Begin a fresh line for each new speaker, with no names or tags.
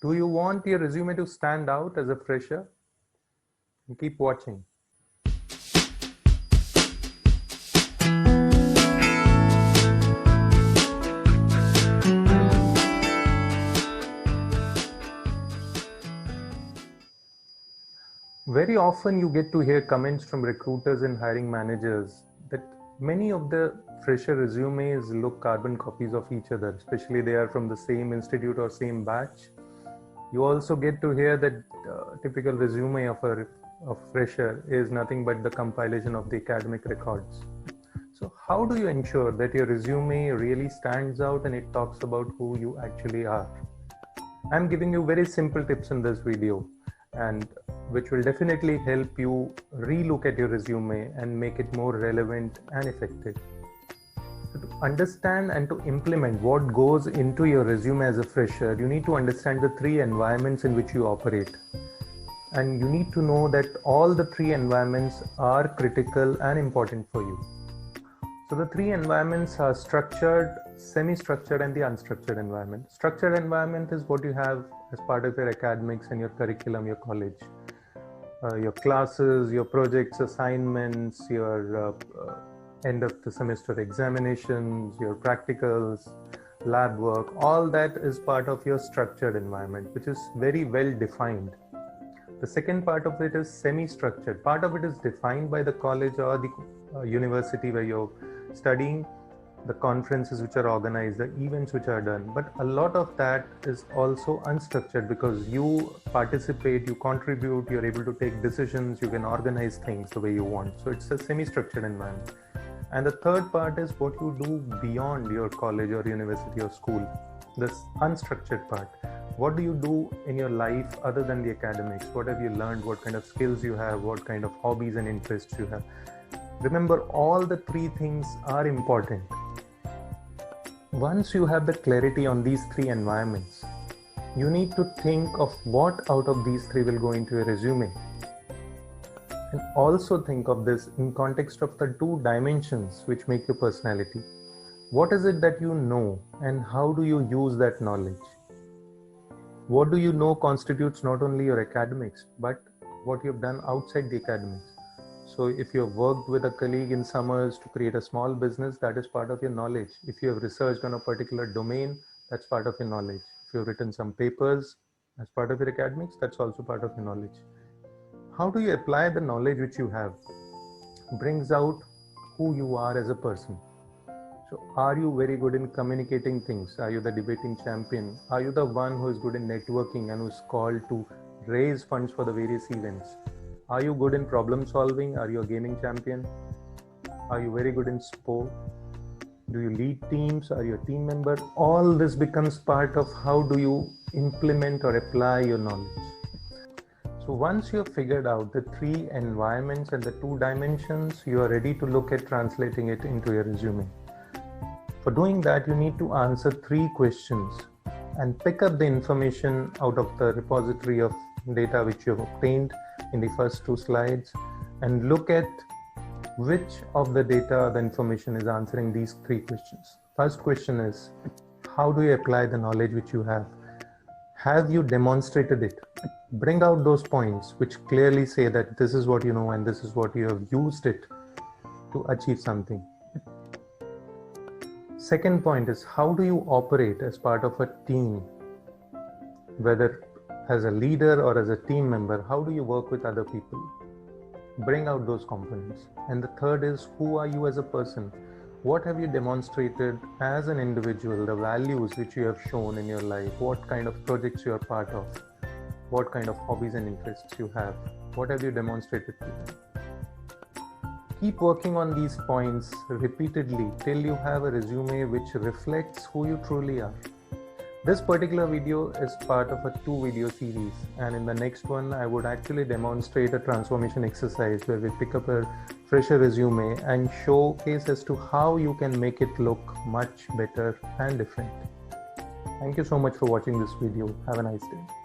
Do you want your resume to stand out as a fresher? Keep watching. Very often you get to hear comments from recruiters and hiring managers that many of the fresher resumes look carbon copies of each other, especially they are from the same institute or same batch. You also get to hear that typical resume of a fresher is nothing but the compilation of the academic records. So how do you ensure that your resume really stands out and it talks about who you actually are? I'm giving you very simple tips in this video, and which will definitely help you relook at your resume and make it more relevant and effective. So to understand and to implement what goes into your resume as a fresher, you need to understand the three environments in which you operate. And you need to know that all the three environments are critical and important for you. So the three environments are structured, semi-structured, and the unstructured environment. Structured environment is what you have as part of your academics and your curriculum, your college. Your classes, your projects, assignments, your end of the semester examinations, your practicals, lab work, all that is part of your structured environment, which is very well defined. The second part of it is semi-structured. Part of it is defined by the college or the university where you're studying, the conferences which are organized, the events which are done. But a lot of that is also unstructured because you participate, you contribute, you're able to take decisions, you can organize things the way you want. So it's a semi-structured environment. And the third part is what you do beyond your college or university or school, this unstructured part. What do you do in your life other than the academics? What have you learned? What kind of skills you have? What kind of hobbies and interests you have? Remember, all the three things are important. Once you have the clarity on these three environments, you need to think of what out of these three will go into your resume. And also think of this in context of the two dimensions which make your personality. What is it that you know and how do you use that knowledge? What do you know constitutes not only your academics, but what you've done outside the academics. So if you've worked with a colleague in summers to create a small business, that is part of your knowledge. If you have researched on a particular domain, that's part of your knowledge. If you've written some papers as part of your academics, that's also part of your knowledge. How do you apply the knowledge which you have? Brings out who you are as a person. So are you very good in communicating things? Are you the debating champion? Are you the one who is good in networking and who is called to raise funds for the various events? Are you good in problem solving? Are you a gaming champion? Are you very good in sport? Do you lead teams? Are you a team member? All this becomes part of how do you implement or apply your knowledge. So once you have figured out the three environments and the two dimensions, you are ready to look at translating it into your resume. For doing that, you need to answer three questions and pick up the information out of the repository of data which you have obtained in the first two slides and look at which of the data, the information is answering these three questions. First question is, how do you apply the knowledge which you have? Have you demonstrated it? Bring out those points which clearly say that this is what you know and this is what you have used it to achieve something. Second point is, how do you operate as part of a team? Whether as a leader or as a team member, how do you work with other people? Bring out those components. And the third is, who are you as a person? What have you demonstrated as an individual, the values which you have shown in your life, what kind of projects you are part of, what kind of hobbies and interests you have, what have you demonstrated to them? Keep working on these points repeatedly till you have a resume which reflects who you truly are. This particular video is part of a 2-video series, and in the next one I would actually demonstrate a transformation exercise where we pick up a fresher resume and showcase as to how you can make it look much better and different. Thank you so much for watching this video. Have a nice day.